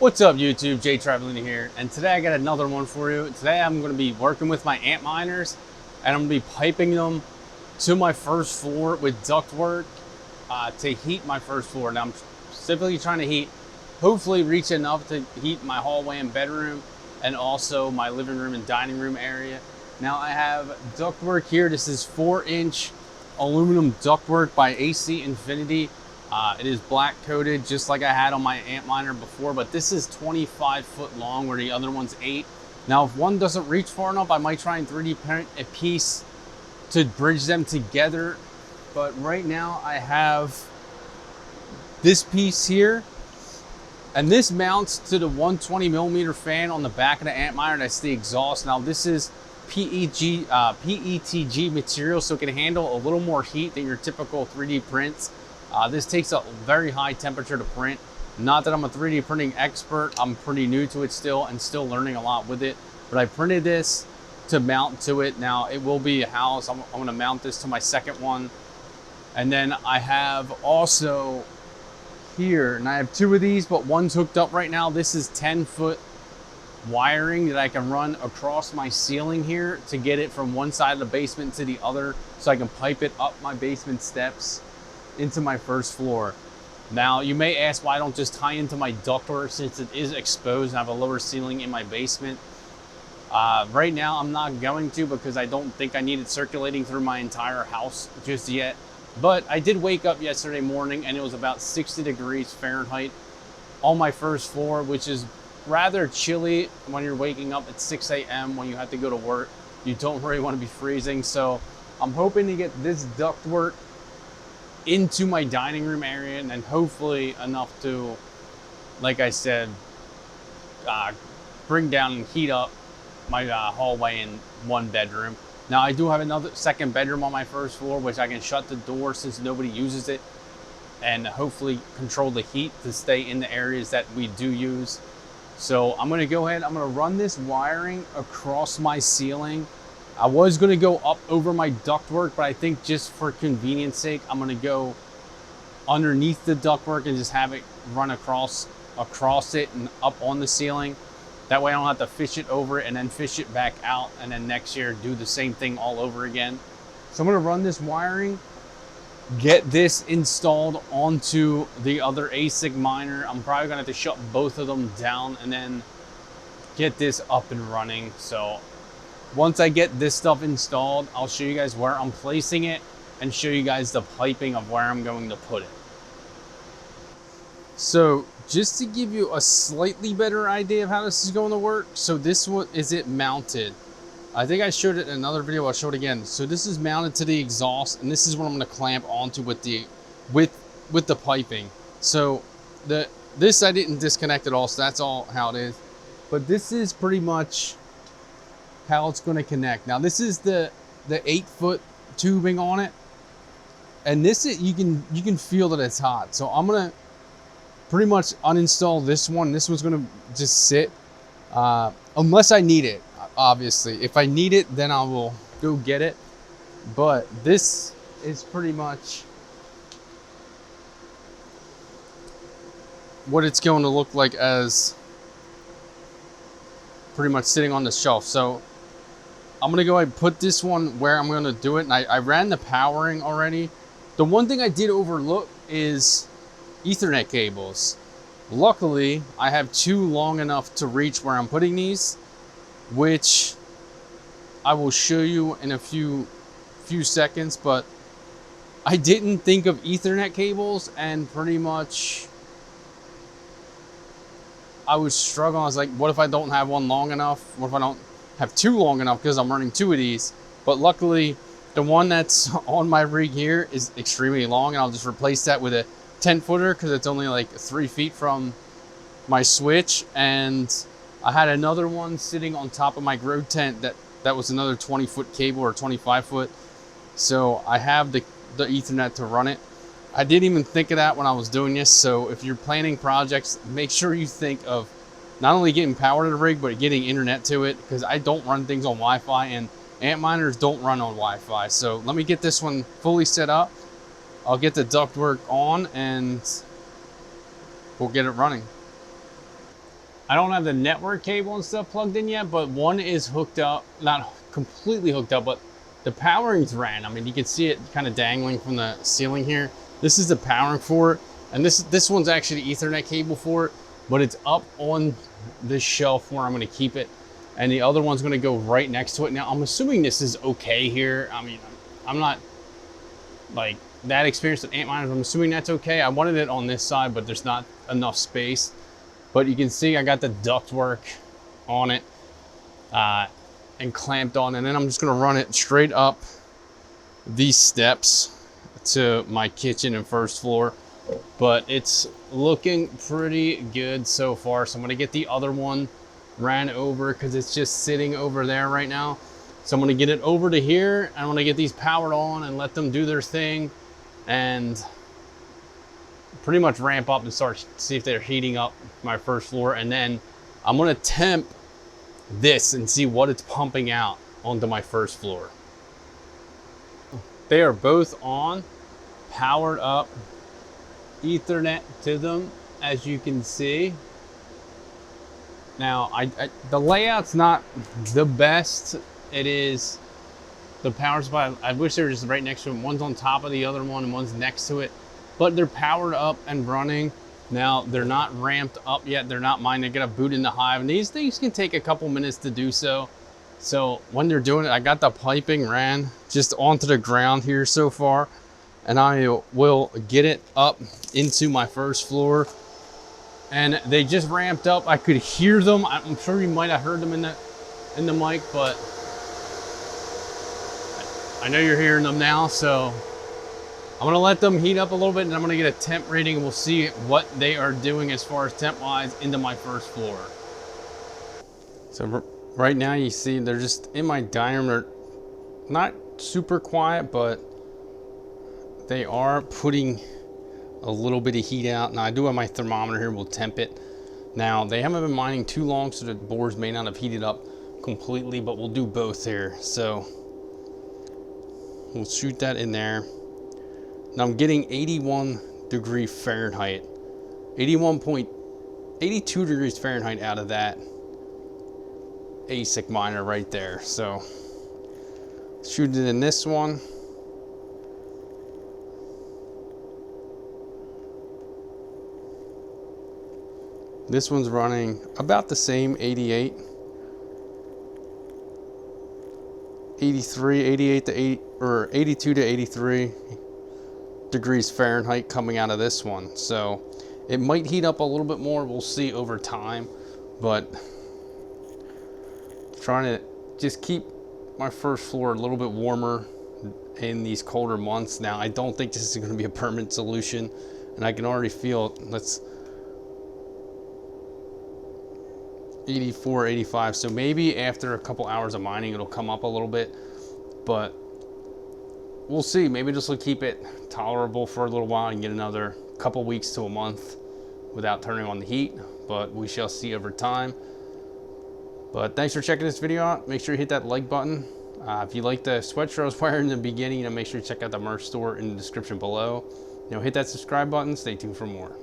What's up YouTube, Jay Traveling here, and today I got another one for you. Today I'm going to be working with my Antminers, and I'm going to be piping them to my first floor with ductwork to heat my first floor. Now I'm specifically trying to hopefully reach enough to heat my hallway and bedroom, and also my living room and dining room area. Now I have ductwork here. This is 4-inch aluminum ductwork by AC Infinity. It is black coated just like I had on my Antminer before, but this is 25 foot long where the other one's 8. Now if one doesn't reach far enough, I might try and 3D print a piece to bridge them together. But right now I have this piece here, and this mounts to the 120 millimeter fan on the back of the Antminer. That's the exhaust. Now this is PETG material, so it can handle a little more heat than your typical 3D prints. This takes a very high temperature to print. Not that I'm a 3D printing expert, I'm pretty new to it still and still learning a lot with it. But I printed this to mount to it. Now it will be a house. I'm gonna mount this to my second one. And then I have also here, and I have 2 of these, but one's hooked up right now. This is 10-foot wiring that I can run across my ceiling here to get it from one side of the basement to the other, so I can pipe it up my basement steps into my first floor. Now you may ask why I don't just tie into my ductwork, since it is exposed and I have a lower ceiling in my basement. Right now I'm not going to, because I don't think I need it circulating through my entire house just yet. But I did wake up yesterday morning and it was about 60 degrees Fahrenheit on my first floor, which is rather chilly when you're waking up at 6 a.m. when you have to go to work. You don't really want to be freezing. So I'm hoping to get this ductwork into my dining room area, and then hopefully enough to, like I said, bring down and heat up my hallway and one bedroom. Now I do have another second bedroom on my first floor, which I can shut the door since nobody uses it, and hopefully control the heat to stay in the areas that we do use. So I'm going to go ahead, I'm going to run this wiring across my ceiling. I was going to go up over my ductwork, but I think just for convenience sake, I'm going to go underneath the ductwork and just have it run across it and up on the ceiling. That way I don't have to fish it over it and then fish it back out, and then next year do the same thing all over again. So I'm going to run this wiring, get this installed onto the other ASIC miner. I'm probably going to have to shut both of them down and then get this up and running. So once I get this stuff installed, I'll show you guys where I'm placing it and show you guys the piping of where I'm going to put it. So just to give you a slightly better idea of how this is going to work, so this one is it mounted. I think I showed it in another video, I'll show it again. So this is mounted to the exhaust, and this is what I'm going to clamp onto with the piping. So this I didn't disconnect at all, so that's all how it is. But this is pretty much how it's going to connect. Now this is the 8-foot tubing on it, and this you can feel that it's hot. So I'm gonna pretty much uninstall this one. This one's gonna just sit unless I need it. Obviously if I need it, then I will go get it, but this is pretty much what it's going to look like, as pretty much sitting on the shelf. So I'm gonna go ahead and put this one where I'm gonna do it. And I ran the powering already. The one thing I did overlook is Ethernet cables. Luckily, I have 2 long enough to reach where I'm putting these, which I will show you in a few seconds. But I didn't think of Ethernet cables, and pretty much I was struggling. I was like, what if I don't have one long enough? What if I don't have 2 long enough, because I'm running 2 of these? But luckily the one that's on my rig here is extremely long, and I'll just replace that with a 10-footer because it's only like 3 feet from my switch. And I had another one sitting on top of my grow tent that was another 20-foot cable or 25-foot. So I have the Ethernet to run it. I didn't even think of that when I was doing this. So if you're planning projects, make sure you think of not only getting power to the rig, but getting internet to it, because I don't run things on Wi-Fi, and Antminers don't run on Wi-Fi. So let me get this one fully set up. I'll get the ductwork on and we'll get it running. I don't have the network cable and stuff plugged in yet, but one is hooked up, not completely hooked up, but the powering's ran. I mean, you can see it kind of dangling from the ceiling here. This is the powering for it. And this one's actually the Ethernet cable for it, but it's up on this shelf where I'm gonna keep it. And the other one's gonna go right next to it. Now, I'm assuming this is okay here. I mean, I'm not like that experienced with Antminer. I'm assuming that's okay. I wanted it on this side, but there's not enough space. But you can see I got the ductwork on it and clamped on, and then I'm just gonna run it straight up these steps to my kitchen and first floor. But it's looking pretty good so far. So I'm gonna get the other one ran over because it's just sitting over there right now. So I'm gonna get it over to here. I wanna get these powered on and let them do their thing and pretty much ramp up and start see if they're heating up my first floor. And then I'm gonna temp this and see what it's pumping out onto my first floor. They are both on, powered up, Ethernet to them, as you can see. Now, the layout's not the best. It is the power supply. I wish they were just right next to them. One's on top of the other one and one's next to it. But they're powered up and running. Now, they're not ramped up yet. They're not mine. They got a boot in the hive. And these things can take a couple minutes to do so. So when they're doing it, I got the piping ran just onto the ground here so far. And I will get it up into my first floor. And they just ramped up. I could hear them. I'm sure you might have heard them in the mic, but I know you're hearing them now. So I'm gonna let them heat up a little bit, and I'm gonna get a temp reading, and we'll see what they are doing as far as temp wise into my first floor. So right now you see they're just in my dining room. They're not super quiet, but they are putting a little bit of heat out. Now I do have my thermometer here, we'll temp it. Now they haven't been mining too long, so the boards may not have heated up completely, but we'll do both here. So we'll shoot that in there. Now I'm getting 81 degree Fahrenheit, 82 degrees Fahrenheit out of that ASIC miner right there. So shoot it in this one. This one's running about the same, 88, 83, 88 to 8, or 82 to 83 degrees Fahrenheit coming out of this one. So it might heat up a little bit more. We'll see over time, but trying to just keep my first floor a little bit warmer in these colder months. Now, I don't think this is going to be a permanent solution, and I can already feel let's 84, 85. So maybe after a couple hours of mining, it'll come up a little bit, but we'll see. Maybe this will keep it tolerable for a little while and get another couple weeks to a month without turning on the heat, but we shall see over time. But thanks for checking this video out. Make sure you hit that like button. If you like the sweatshirt I was wearing in the beginning, make sure you check out the merch store in the description below. Hit that subscribe button. Stay tuned for more.